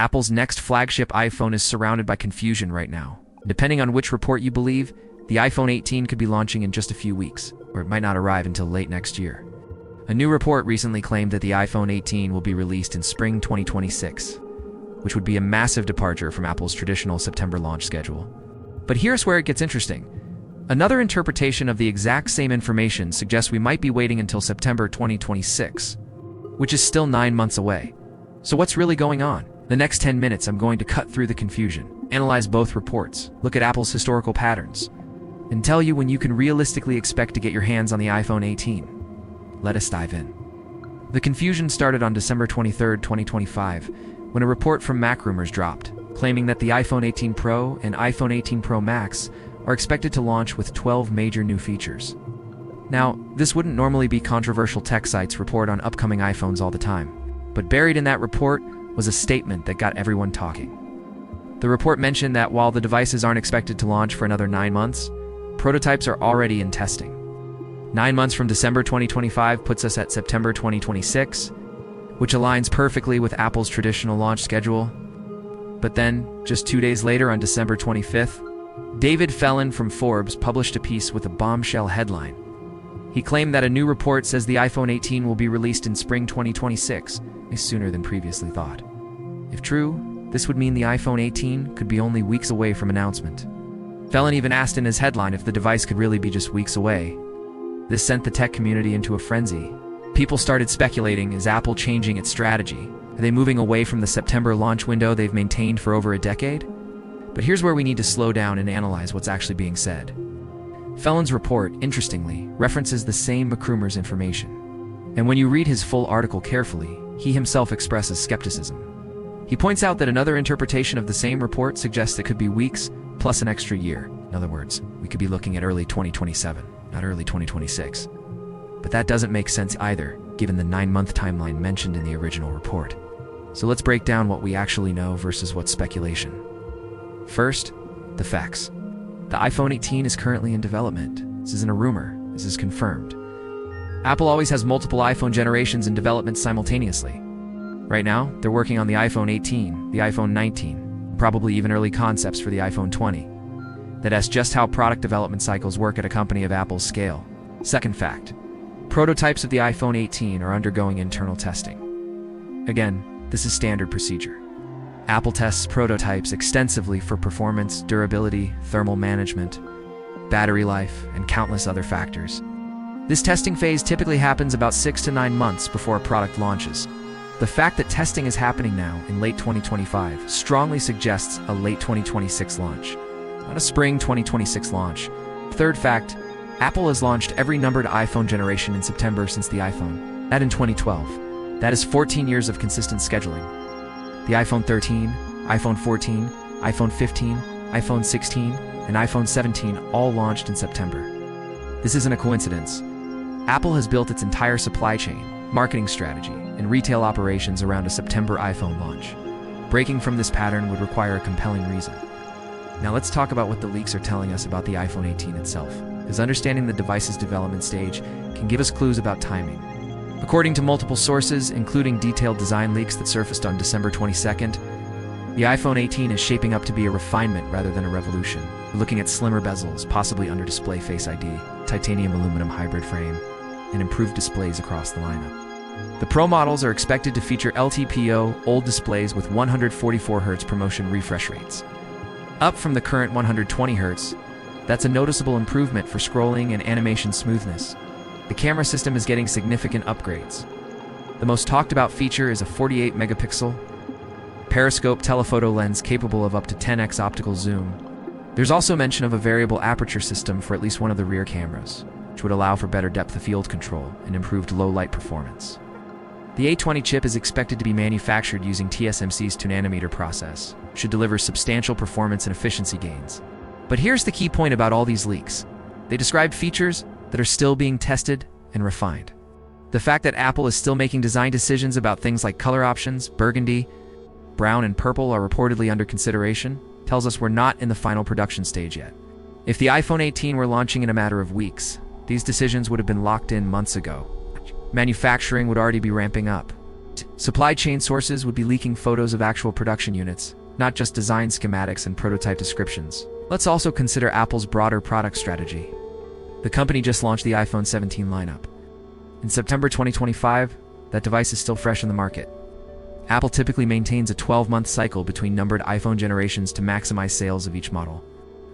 Apple's next flagship iPhone is surrounded by confusion right now. Depending on which report you believe, the iPhone 18 could be launching in just a few weeks, or it might not arrive until late next year. A new report recently claimed that the iPhone 18 will be released in spring 2026, which would be a massive departure from Apple's traditional September launch schedule. But here's where it gets interesting. Another interpretation of the exact same information suggests we might be waiting until September 2026, which is still 9 months away. So what's really going on? The next 10 minutes I'm going to cut through the confusion, analyze both reports, look at Apple's historical patterns, and tell you when you can realistically expect to get your hands on the iPhone 18. Let us dive in. The confusion started on December 23, 2025, when a report from MacRumors dropped, claiming that the iPhone 18 Pro and iPhone 18 Pro Max are expected to launch with 12 major new features. Now, this wouldn't normally be controversial. Tech sites report on upcoming iPhones all the time, but buried in that report was a statement that got everyone talking. The report mentioned that while the devices aren't expected to launch for another 9 months, prototypes are already in testing. 9 months from December 2025 puts us at September 2026, which aligns perfectly with Apple's traditional launch schedule. But then, just 2 days later on December 25th, David Fellon from Forbes published a piece with a bombshell headline. He claimed that a new report says the iPhone 18 will be released in spring 2026, sooner than previously thought. If true, this would mean the iPhone 18 could be only weeks away from announcement. Fellon even asked in his headline if the device could really be just weeks away. This sent the tech community into a frenzy. People started speculating, is Apple changing its strategy? Are they moving away from the September launch window they've maintained for over a decade? But here's where we need to slow down and analyze what's actually being said. Fellon's report, interestingly, references the same MacRumors information. And when you read his full article carefully, he himself expresses skepticism. He points out that another interpretation of the same report suggests it could be weeks plus an extra year. In other words, we could be looking at early 2027, not early 2026. But that doesn't make sense either, given the 9-month timeline mentioned in the original report. So let's break down what we actually know versus what's speculation. First, the facts. The iPhone 18 is currently in development. This isn't a rumor, this is confirmed. Apple always has multiple iPhone generations in development simultaneously. Right now, they're working on the iPhone 18, the iPhone 19, probably even early concepts for the iPhone 20. That's just how product development cycles work at a company of Apple's scale. Second fact, prototypes of the iPhone 18 are undergoing internal testing. Again, this is standard procedure. Apple tests prototypes extensively for performance, durability, thermal management, battery life, and countless other factors. This testing phase typically happens about 6 to 9 months before a product launches. The fact that testing is happening now in late 2025 strongly suggests a late 2026 launch, not a spring 2026 launch. Third fact, Apple has launched every numbered iPhone generation in September since the iPhone. That in 2012. That is 14 years of consistent scheduling. The iPhone 13, iPhone 14, iPhone 15, iPhone 16, and iPhone 17 all launched in September. This isn't a coincidence. Apple has built its entire supply chain, marketing strategy, and retail operations around a September iPhone launch. Breaking from this pattern would require a compelling reason. Now let's talk about what the leaks are telling us about the iPhone 18 itself, because understanding the device's development stage can give us clues about timing. According to multiple sources, including detailed design leaks that surfaced on December 22nd, the iPhone 18 is shaping up to be a refinement rather than a revolution. We're looking at slimmer bezels, possibly under-display Face ID, titanium aluminum hybrid frame, and improved displays across the lineup. The Pro models are expected to feature LTPO OLED displays with 144 Hz promotion refresh rates. Up from the current 120 Hz, that's a noticeable improvement for scrolling and animation smoothness. The camera system is getting significant upgrades. The most talked about feature is a 48 megapixel Periscope Telephoto lens capable of up to 10x optical zoom. There's also mention of a variable aperture system for at least one of the rear cameras, which would allow for better depth of field control and improved low-light performance. The A20 chip is expected to be manufactured using TSMC's 2nm process, which should deliver substantial performance and efficiency gains. But here's the key point about all these leaks. They describe features that are still being tested and refined. The fact that Apple is still making design decisions about things like color options, burgundy, brown, and purple are reportedly under consideration tells us we're not in the final production stage yet. If the iPhone 18 were launching in a matter of weeks, these decisions would have been locked in months ago. Manufacturing would already be ramping up. supply chain sources would be leaking photos of actual production units, not just design schematics and prototype descriptions. Let's also consider Apple's broader product strategy. The company just launched the iPhone 17 lineup. In September 2025, that device is still fresh in the market. Apple typically maintains a 12-month cycle between numbered iPhone generations to maximize sales of each model.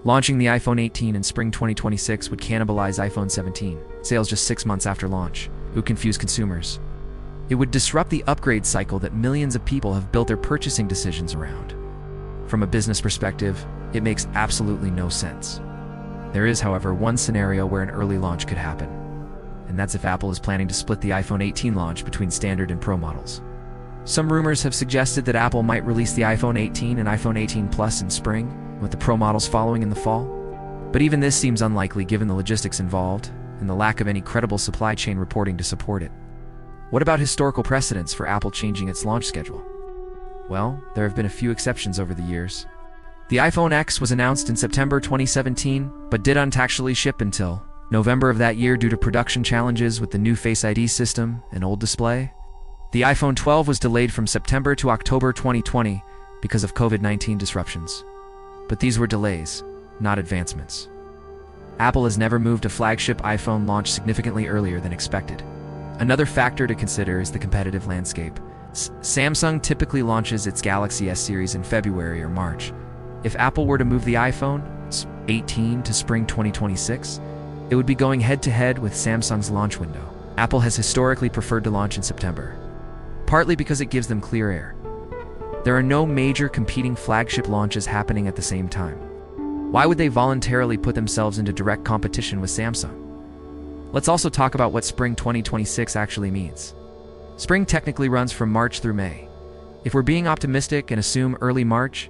Launching the iPhone 18 in spring 2026 would cannibalize iPhone 17 sales just 6 months after launch. It would confuse consumers. It would disrupt the upgrade cycle that millions of people have built their purchasing decisions around. From a business perspective, it makes absolutely no sense. There is, however, one scenario where an early launch could happen, and that's if Apple is planning to split the iPhone 18 launch between standard and Pro models. Some rumors have suggested that Apple might release the iPhone 18 and iPhone 18 Plus in spring, with the Pro models following in the fall. But even this seems unlikely given the logistics involved and the lack of any credible supply chain reporting to support it. What about historical precedents for Apple changing its launch schedule? Well, there have been a few exceptions over the years. The iPhone X was announced in September 2017, but didn't actually ship until November of that year due to production challenges with the new Face ID system and old display. The iPhone 12 was delayed from September to October 2020 because of COVID-19 disruptions. But these were delays, not advancements. Apple has never moved a flagship iPhone launch significantly earlier than expected. Another factor to consider is the competitive landscape. Samsung typically launches its Galaxy S series in February or March. If Apple were to move the iPhone 18 to spring 2026, it would be going head-to-head with Samsung's launch window. Apple has historically preferred to launch in September, partly because it gives them clear air. There are no major competing flagship launches happening at the same time. Why would they voluntarily put themselves into direct competition with Samsung? Let's also talk about what spring 2026 actually means. Spring technically runs from March through May. If we're being optimistic and assume early March,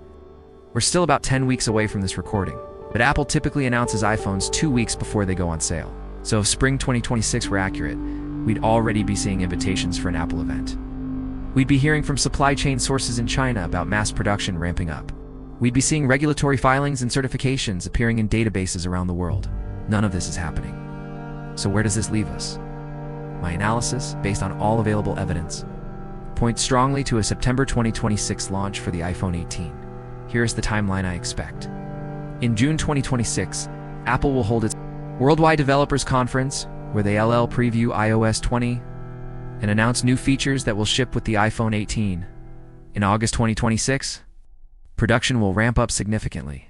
we're still about 10 weeks away from this recording. But Apple typically announces iPhones 2 weeks before they go on sale. So if spring 2026 were accurate, we'd already be seeing invitations for an Apple event. We'd be hearing from supply chain sources in China about mass production ramping up. We'd be seeing regulatory filings and certifications appearing in databases around the world. None of this is happening. So where does this leave us? My analysis, based on all available evidence, points strongly to a September 2026 launch for the iPhone 18. Here's the timeline I expect. In June 2026, Apple will hold its Worldwide Developers Conference, where they preview iOS 20 and announce new features that will ship with the iPhone 18. In August 2026, production will ramp up significantly.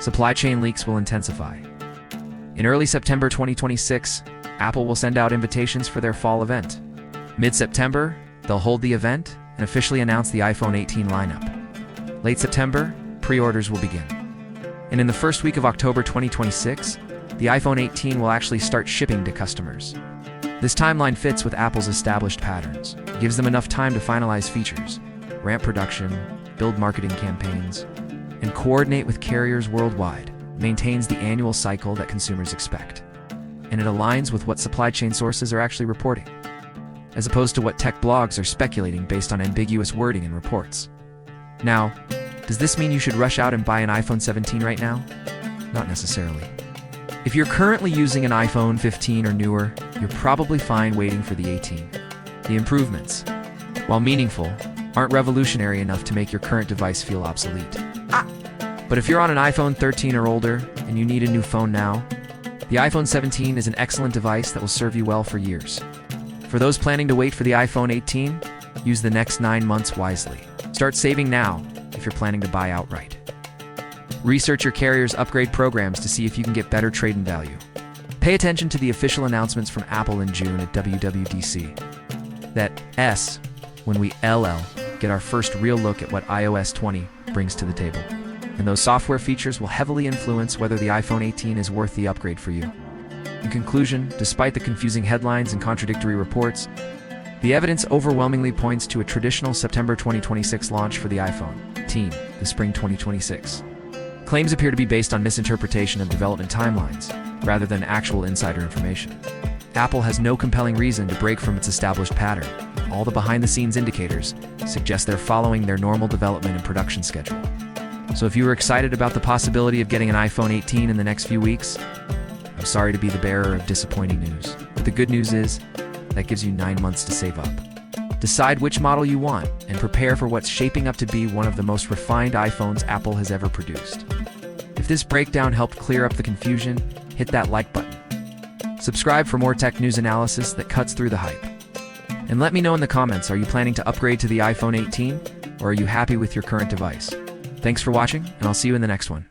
Supply chain leaks will intensify. In early September 2026, Apple will send out invitations for their fall event. Mid-September, they'll hold the event and officially announce the iPhone 18 lineup. Late September, pre-orders will begin. And in the first week of October 2026, the iPhone 18 will actually start shipping to customers. This timeline fits with Apple's established patterns. It gives them enough time to finalize features, ramp production, build marketing campaigns, and coordinate with carriers worldwide. It maintains the annual cycle that consumers expect. And it aligns with what supply chain sources are actually reporting, as opposed to what tech blogs are speculating based on ambiguous wording in reports. Now, does this mean you should rush out and buy an iPhone 17 right now? Not necessarily. If you're currently using an iPhone 15 or newer, you're probably fine waiting for the 18. The improvements, while meaningful, aren't revolutionary enough to make your current device feel obsolete. But if you're on an iPhone 13 or older and you need a new phone now, the iPhone 17 is an excellent device that will serve you well for years. For those planning to wait for the iPhone 18, use the next 9 months wisely. Start saving now if you're planning to buy outright. Research your carrier's upgrade programs to see if you can get better trade-in value. Pay attention to the official announcements from Apple in June at WWDC. When we get our first real look at what iOS 20 brings to the table. And those software features will heavily influence whether the iPhone 18 is worth the upgrade for you. In conclusion, despite the confusing headlines and contradictory reports, the evidence overwhelmingly points to a traditional September 2026 launch for the iPhone 18, the spring 2026. Claims appear to be based on misinterpretation of development timelines, rather than actual insider information. Apple has no compelling reason to break from its established pattern. All the behind-the-scenes indicators suggest they're following their normal development and production schedule. So if you were excited about the possibility of getting an iPhone 18 in the next few weeks, I'm sorry to be the bearer of disappointing news. But the good news is, that gives you 9 months to save up. Decide which model you want and prepare for what's shaping up to be one of the most refined iPhones Apple has ever produced. If this breakdown helped clear up the confusion, hit that like button. Subscribe for more tech news analysis that cuts through the hype. And let me know in the comments, are you planning to upgrade to the iPhone 18, or are you happy with your current device? Thanks for watching, and I'll see you in the next one.